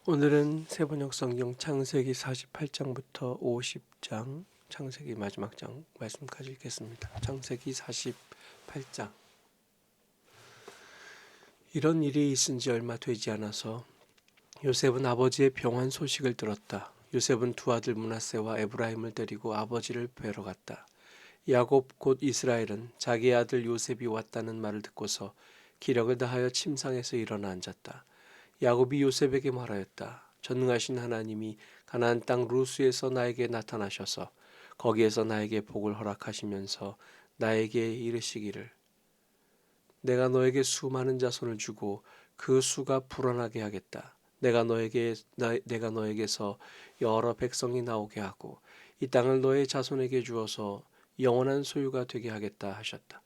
오늘은 세번역 성경 창세기 48장부터 50장, 창세기 마지막 장 말씀까지 읽겠습니다. 창세기 48장. 이런 일이 있은 지 얼마 되지 않아서 요셉은 아버지의 병환 소식을 들었다. 요셉은 두 아들 므낫세와 에브라임을 데리고 아버지를 뵈러 갔다. 야곱 곧 이스라엘은 자기의 아들 요셉이 왔다는 말을 듣고서 기력을 다하여 침상에서 일어나 앉았다. 야곱이 요셉에게 말하였다. 전능하신 하나님이 가나안 땅 루스에서 나에게 나타나셔서 거기에서 나에게 복을 허락하시면서 나에게 이르시기를 내가 너에게 수많은 자손을 주고 그 수가 불어나게 하겠다. 내가 너에게서 여러 백성이 나오게 하고 이 땅을 너의 자손에게 주어서 영원한 소유가 되게 하겠다 하셨다.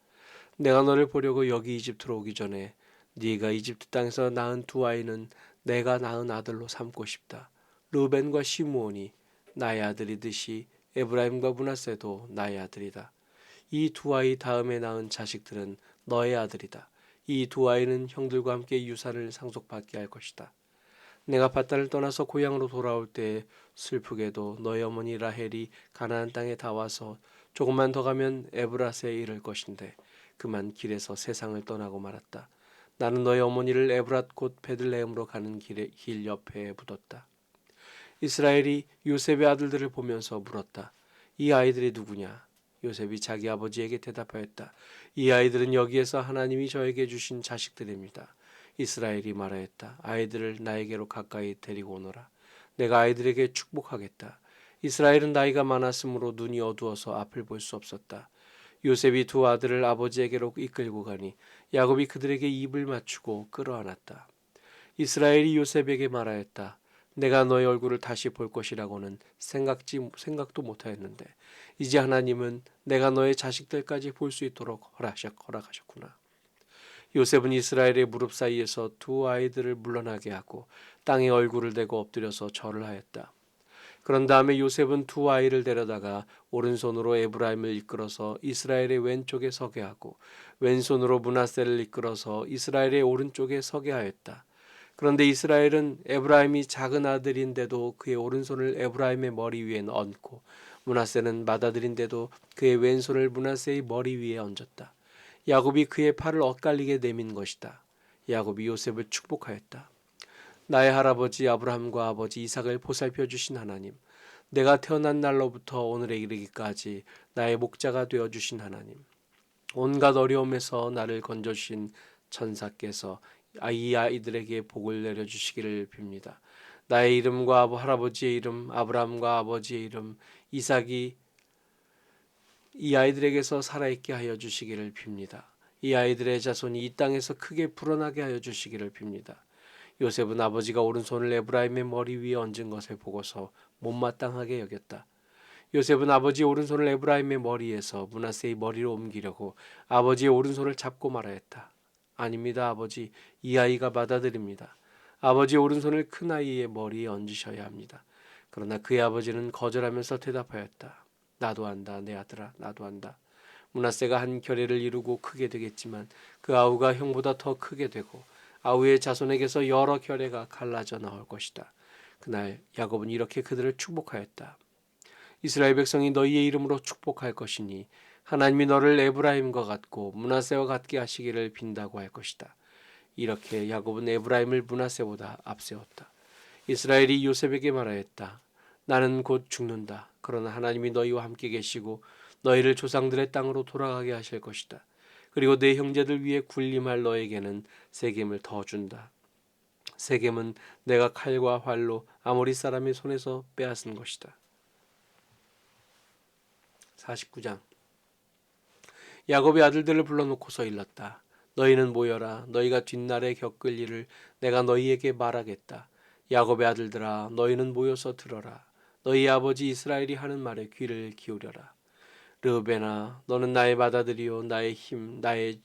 내가 너를 보려고 여기 이집트로 오기 전에 네가 이집트 땅에서 낳은 두 아이는 내가 낳은 아들로 삼고 싶다. 르벤과 시므온이 나의 아들이듯이 에브라임과 므낫세도 나의 아들이다. 이 두 아이 다음에 낳은 자식들은 너의 아들이다. 이 두 아이는 형들과 함께 유산을 상속받게 할 것이다. 내가 밧단을 떠나서 고향으로 돌아올 때에 슬프게도 너희 어머니 라헬이 가나안 땅에 다 와서 조금만 더 가면 에브라스에 이를 것인데 그만 길에서 세상을 떠나고 말았다. 나는 너희 어머니를 에브랏 곧 베들레헴으로 가는 길 옆에 묻었다. 이스라엘이 요셉의 아들들을 보면서 물었다. 이 아이들이 누구냐? 요셉이 자기 아버지에게 대답하였다. 이 아이들은 여기에서 하나님이 저에게 주신 자식들입니다. 이스라엘이 말하였다. 아이들을 나에게로 가까이 데리고 오너라. 내가 아이들에게 축복하겠다. 이스라엘은 나이가 많았으므로 눈이 어두워서 앞을 볼 수 없었다. 요셉이 두 아들을 아버지에게로 이끌고 가니 야곱이 그들에게 입을 맞추고 끌어안았다. 이스라엘이 요셉에게 말하였다. 내가 너의 얼굴을 다시 볼 것이라고는 생각도 못하였는데 이제 하나님은 내가 너의 자식들까지 볼 수 있도록 허락하셨구나. 요셉은 이스라엘의 무릎 사이에서 두 아이들을 물러나게 하고 땅에 얼굴을 대고 엎드려서 절을 하였다. 그런 다음에 요셉은 두 아이를 데려다가 오른손으로 에브라임을 이끌어서 이스라엘의 왼쪽에 서게 하고 왼손으로 므낫세를 이끌어서 이스라엘의 오른쪽에 서게 하였다. 그런데 이스라엘은 에브라임이 작은 아들인데도 그의 오른손을 에브라임의 머리 위에 얹고 므낫세는 맏아들인데도 그의 왼손을 므낫세의 머리 위에 얹었다. 야곱이 그의 팔을 엇갈리게 내민 것이다. 야곱이 요셉을 축복하였다. 나의 할아버지 아브라함과 아버지 이삭을 보살펴 주신 하나님, 내가 태어난 날로부터 오늘에 이르기까지 나의 목자가 되어 주신 하나님, 온갖 어려움에서 나를 건져 주신 천사께서 이 아이들에게 복을 내려 주시기를 빕니다. 나의 이름과 할아버지의 이름, 아브라함과 아버지의 이름, 이삭이 이 아이들에게서 살아있게 하여 주시기를 빕니다. 이 아이들의 자손이 이 땅에서 크게 불어나게 하여 주시기를 빕니다. 요셉은 아버지가 오른손을 에브라임의 머리 위에 얹은 것을 보고서 못마땅하게 여겼다. 요셉은 아버지의 오른손을 에브라임의 머리에서 므낫세의 머리로 옮기려고 아버지의 오른손을 잡고 말하였다. 아닙니다, 아버지. 이 아이가 맏아들입니다. 아버지의 오른손을 큰 아이의 머리에 얹으셔야 합니다. 그러나 그의 아버지는 거절하면서 대답하였다. 나도 안다, 내 아들아, 나도 안다. 므낫세가 한 결례를 이루고 크게 되겠지만 그 아우가 형보다 더 크게 되고 아우의 자손에게서 여러 결례가 갈라져 나올 것이다. 그날 야곱은 이렇게 그들을 축복하였다. 이스라엘 백성이 너희의 이름으로 축복할 것이니 하나님이 너를 에브라임과 같고 므낫세와 같게 하시기를 빈다고 할 것이다. 이렇게 야곱은 에브라임을 므낫세보다 앞세웠다. 이스라엘이 요셉에게 말하였다. 나는 곧 죽는다. 그러나 하나님이 너희와 함께 계시고 너희를 조상들의 땅으로 돌아가게 하실 것이다. 그리고 내 형제들 위에 군림할 너에게는 세겜을 더 준다. 세겜은 내가 칼과 활로 아모리 사람의 손에서 빼앗은 것이다. 49장. 야곱의 아들들을 불러놓고서 일렀다. 너희는 모여라. 너희가 뒷날에 겪을 일을 내가 너희에게 말하겠다. 야곱의 아들들아, 너희는 모여서 들어라. 너희 아버지 이스라엘이 하는 말에 귀를 기울여라. 르벤아, 너는 나의 맏아들이요 나의 힘, 나의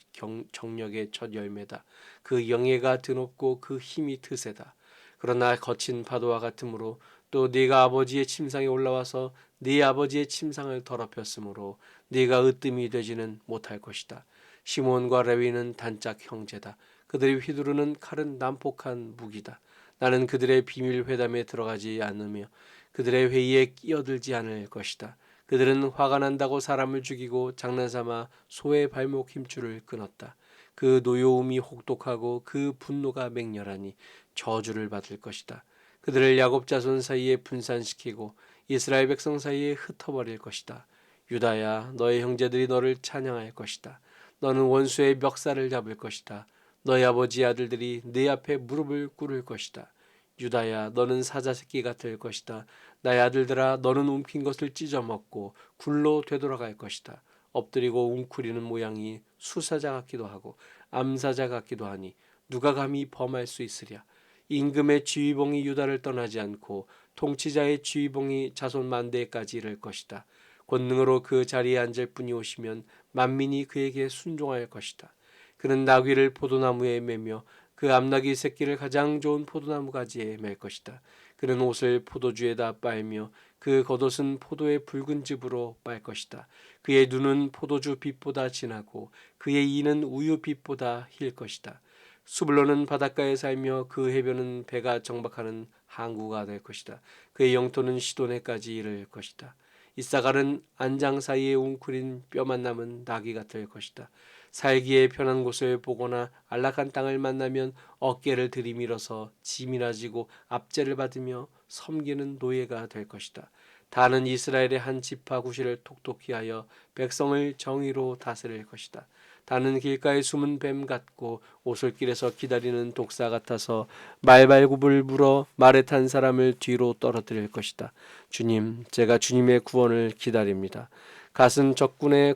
정력의 첫 열매다. 그 영예가 드높고 그 힘이 드세다. 그러나 거친 파도와 같으므로 또 네가 아버지의 침상에 올라와서 네 아버지의 침상을 더럽혔으므로 네가 으뜸이 되지는 못할 것이다. 시몬과 레위는 단짝 형제다. 그들이 휘두르는 칼은 난폭한 무기다. 나는 그들의 비밀 회담에 들어가지 않으며 그들의 회의에 끼어들지 않을 것이다. 그들은 화가 난다고 사람을 죽이고 장난삼아 소의 발목 힘줄을 끊었다. 그 노여움이 혹독하고 그 분노가 맹렬하니 저주를 받을 것이다. 그들을 야곱 자손 사이에 분산시키고 이스라엘 백성 사이에 흩어버릴 것이다. 유다야, 너의 형제들이 너를 찬양할 것이다. 너는 원수의 멱살을 잡을 것이다. 너희 아버지 아들들이 네 앞에 무릎을 꿇을 것이다. 유다야, 너는 사자새끼가 될 것이다. 나의 아들들아, 너는 움킨 것을 찢어먹고 굴로 되돌아갈 것이다. 엎드리고 웅크리는 모양이 수사자 같기도 하고 암사자 같기도 하니 누가 감히 범할 수 있으랴. 임금의 지휘봉이 유다를 떠나지 않고 통치자의 지휘봉이 자손 만대까지 이를 것이다. 권능으로 그 자리에 앉을 분이 오시면 만민이 그에게 순종할 것이다. 그는 나귀를 포도나무에 매며 그 암나귀 새끼를 가장 좋은 포도나무 가지에 맬 것이다. 그는 옷을 포도주에다 빨며 그 겉옷은 포도의 붉은 즙으로 빨 것이다. 그의 눈은 포도주 빛보다 진하고 그의 이는 우유 빛보다 힐 것이다. 수블론은 바닷가에 살며 그 해변은 배가 정박하는 항구가 될 것이다. 그의 영토는 시도네까지 이를 것이다. 이사갈은 안장 사이에 웅크린 뼈만 남은 나귀가 될 것이다. 살기에 편한 곳을 보거나 안락한 땅을 만나면 어깨를 들이밀어서 짐이나 지고 압제를 받으며 섬기는 노예가 될 것이다. 다는 이스라엘의 한 지파 구실을 톡톡히 하여 백성을 정의로 다스릴 것이다. 다는 길가에 숨은 뱀 같고 오솔길에서 기다리는 독사 같아서 말발굽을 물어 말에 탄 사람을 뒤로 떨어뜨릴 것이다. 주님, 제가 주님의 구원을 기다립니다. 갓은 적군의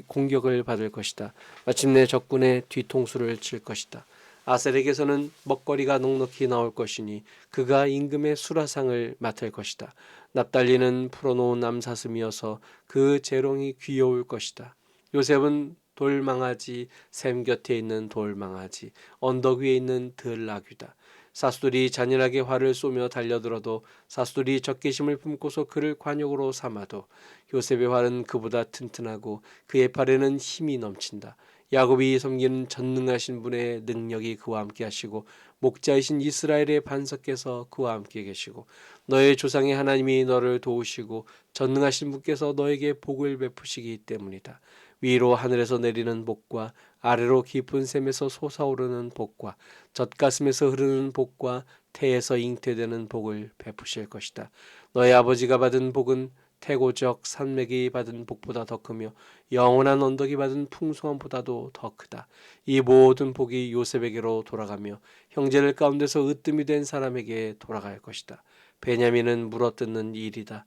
공격을 받을 것이다. 마침내 적군의 뒤통수를 칠 것이다. 아셀에게서는 먹거리가 넉넉히 나올 것이니 그가 임금의 수라상을 맡을 것이다. 납달리는 풀어놓은 암사슴이어서 그 재롱이 귀여울 것이다. 요셉은 돌망아지, 샘 곁에 있는 돌망아지, 언덕 위에 있는 들나귀다. 사수들이 잔인하게 활을 쏘며 달려들어도 사수들이 적개심을 품고서 그를 관역으로 삼아도 요셉의 활은 그보다 튼튼하고 그의 팔에는 힘이 넘친다. 야곱이 섬기는 전능하신 분의 능력이 그와 함께 하시고 목자이신 이스라엘의 반석께서 그와 함께 계시고 너의 조상의 하나님이 너를 도우시고 전능하신 분께서 너에게 복을 베푸시기 때문이다. 위로 하늘에서 내리는 복과 아래로 깊은 샘에서 솟아오르는 복과 젖가슴에서 흐르는 복과 태에서 잉태되는 복을 베푸실 것이다. 너의 아버지가 받은 복은 태고적 산맥이 받은 복보다 더 크며 영원한 언덕이 받은 풍성함보다도 더 크다. 이 모든 복이 요셉에게로 돌아가며 형제들 가운데서 으뜸이 된 사람에게 돌아갈 것이다. 베냐민은 물어뜯는 일이다.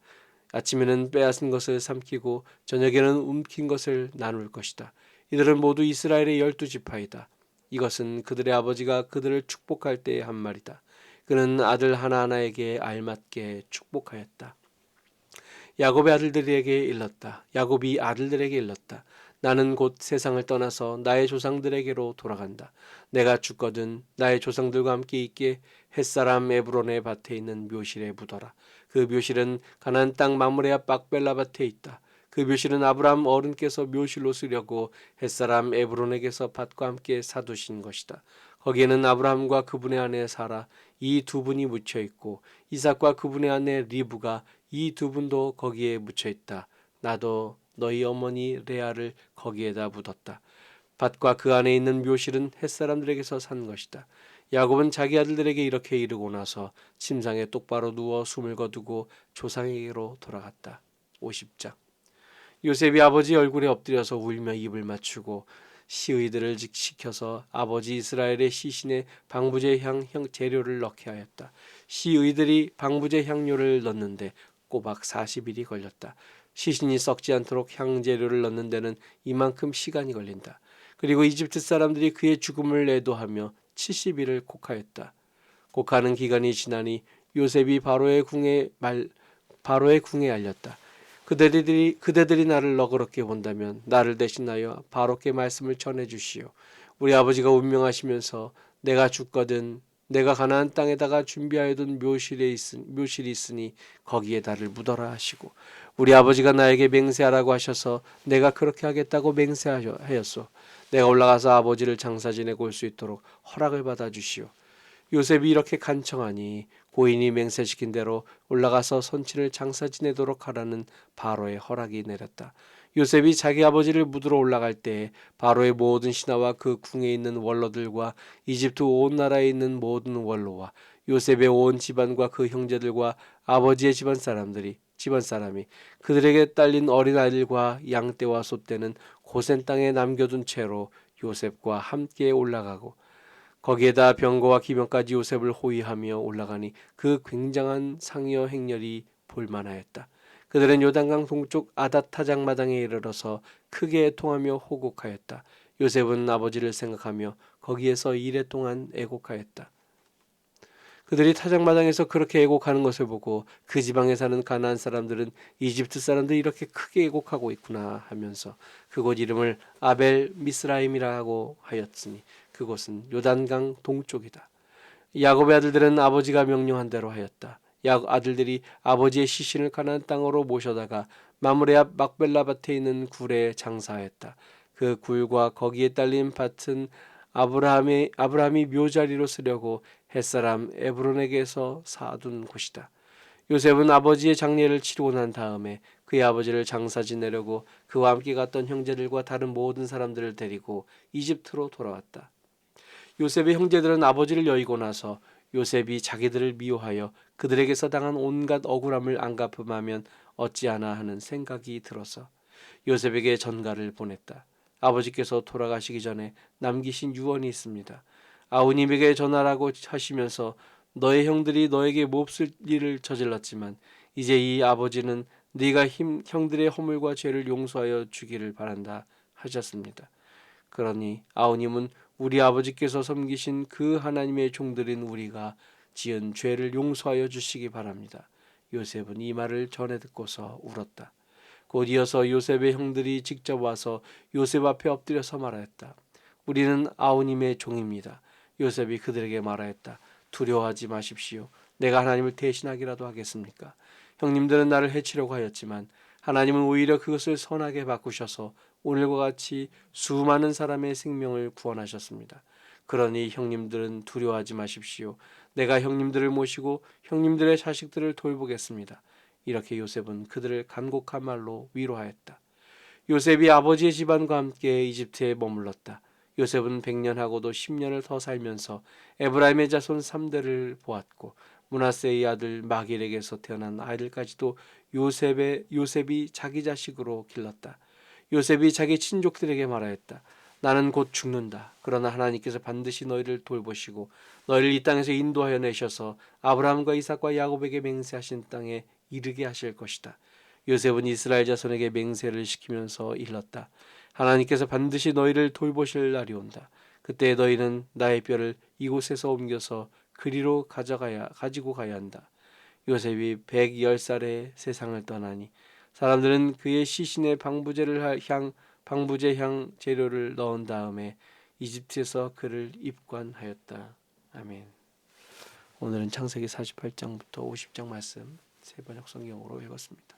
아침에는 빼앗은 것을 삼키고 저녁에는 움킨 것을 나눌 것이다. 이들은 모두 이스라엘의 12지파이다. 이것은 그들의 아버지가 그들을 축복할 때의 한 말이다. 그는 아들 하나하나에게 알맞게 축복하였다. 야곱의 아들들에게 일렀다. 야곱이 아들들에게 일렀다. 나는 곧 세상을 떠나서 나의 조상들에게로 돌아간다. 내가 죽거든 나의 조상들과 함께 있게 햇사람 에브론의 밭에 있는 묘실에 묻어라. 그 묘실은 가나안 땅 마므레아 빡벨라 밭에 있다. 그 묘실은 아브라함 어른께서 묘실로 쓰려고 햇사람 에브론에게서 밭과 함께 사두신 것이다. 거기에는 아브라함과 그분의 아내 사라 이 두 분이 묻혀 있고 이삭과 그분의 아내 리브가 이 두 분도 거기에 묻혀 있다. 나도 너희 어머니 레아를 거기에다 묻었다. 밭과 그 안에 있는 묘실은 햇사람들에게서 산 것이다. 야곱은 자기 아들들에게 이렇게 이르고 나서 침상에 똑바로 누워 숨을 거두고 조상에게로 돌아갔다. 50장. 요셉이 아버지 얼굴에 엎드려서 울며 입을 맞추고 시의들을 시켜서 아버지 이스라엘의 시신에 방부제 향 재료를 넣게 하였다. 시의들이 방부제 향료를 넣는데 꼬박 40일이 걸렸다. 시신이 썩지 않도록 향재료를 넣는 데는 이만큼 시간이 걸린다. 그리고 이집트 사람들이 그의 죽음을 애도하며 70일을 곡하였다. 곡하는 기간이 지나니 요셉이 바로의 궁에 알렸다. 그대들이 나를 너그럽게 본다면 나를 대신하여 바로께 말씀을 전해 주시오. 우리 아버지가 운명하시면서 내가 죽거든 내가 가나안 땅에다가 준비하여둔 묘실이 있으니 거기에 나를 묻어라 하시고 우리 아버지가 나에게 맹세하라고 하셔서 내가 그렇게 하겠다고 맹세하였소. 내가 올라가서 아버지를 장사 지내고 올 수 있도록 허락을 받아 주시오. 요셉이 이렇게 간청하니 고인이 맹세시킨 대로 올라가서 선친을 장사 지내도록 하라는 바로의 허락이 내렸다. 요셉이 자기 아버지를 묻으러 올라갈 때 바로의 모든 신하와 그 궁에 있는 원로들과 이집트 온 나라에 있는 모든 원로와 요셉의 온 집안과 그 형제들과 아버지의 집안 사람이 그들에게 딸린 어린 아이들과 양떼와 소떼는 고센 땅에 남겨둔 채로 요셉과 함께 올라가고 거기에다 병거와 기병까지 요셉을 호위하며 올라가니 그 굉장한 상여 행렬이 볼만하였다. 그들은 요단강 동쪽 아닷타작 마당에 이르러서 크게 애통하며 호곡하였다. 요셉은 아버지를 생각하며 거기에서 이레 동안 애곡하였다. 그들이 타작마당에서 그렇게 애곡하는 것을 보고 그 지방에 사는 가나안 사람들은 이집트 사람들이 이렇게 크게 애곡하고 있구나 하면서 그곳 이름을 아벨 미스라임이라고 하였으니 그곳은 요단강 동쪽이다. 야곱의 아들들은 아버지가 명령한 대로 하였다. 야곱 아들들이 아버지의 시신을 가나안 땅으로 모셔다가 마므레 앞 막벨라 밭에 있는 굴에 장사하였다. 그 굴과 거기에 딸린 밭은 아브라함이 묘자리로 쓰려고 햇사람 에브론에게서 사둔 곳이다. 요셉은 아버지의 장례를 치르고 난 다음에 그의 아버지를 장사 지내려고 그와 함께 갔던 형제들과 다른 모든 사람들을 데리고 이집트로 돌아왔다. 요셉의 형제들은 아버지를 여의고 나서 요셉이 자기들을 미워하여 그들에게서 당한 온갖 억울함을 안 갚음하면 어찌하나 하는 생각이 들어서 요셉에게 전가를 보냈다. 아버지께서 돌아가시기 전에 남기신 유언이 있습니다. 아우님에게 전하라고 하시면서 너의 형들이 너에게 몹쓸 일을 저질렀지만 이제 이 아버지는 네가 형들의 허물과 죄를 용서하여 주기를 바란다 하셨습니다. 그러니 아우님은 우리 아버지께서 섬기신 그 하나님의 종들인 우리가 지은 죄를 용서하여 주시기 바랍니다. 요셉은 이 말을 전해 듣고서 울었다. 곧 이어서 요셉의 형들이 직접 와서 요셉 앞에 엎드려서 말하였다. 우리는 아우님의 종입니다. 요셉이 그들에게 말하였다. 두려워하지 마십시오. 내가 하나님을 대신하기라도 하겠습니까? 형님들은 나를 해치려고 하였지만 하나님은 오히려 그것을 선하게 바꾸셔서 오늘과 같이 수많은 사람의 생명을 구원하셨습니다. 그러니 형님들은 두려워하지 마십시오. 내가 형님들을 모시고 형님들의 자식들을 돌보겠습니다. 이렇게 요셉은 그들을 간곡한 말로 위로하였다. 요셉이 아버지의 집안과 함께 이집트에 머물렀다. 요셉은 100년하고도 10년을 더 살면서 에브라임의 자손 3대를 보았고 므낫세의 아들 마길에게서 태어난 아이들까지도 요셉이 자기 자식으로 길렀다. 요셉이 자기 친족들에게 말하였다. 나는 곧 죽는다. 그러나 하나님께서 반드시 너희를 돌보시고 너희를 이 땅에서 인도하여 내셔서 아브라함과 이삭과 야곱에게 맹세하신 땅에 이르게 하실 것이다. 요셉은 이스라엘 자손에게 맹세를 시키면서 일렀다. 하나님께서 반드시 너희를 돌보실 날이 온다. 그때 너희는 나의 뼈를 이곳에서 옮겨서 그리로 가지고 가야 한다. 요셉이 110살에 세상을 떠나니 사람들은 그의 시신에 방부제 향 재료를 넣은 다음에 이집트에서 그를 입관하였다. 아멘. 오늘은 창세기 48장부터 50장 말씀 세 번역 성경으로 읽었습니다.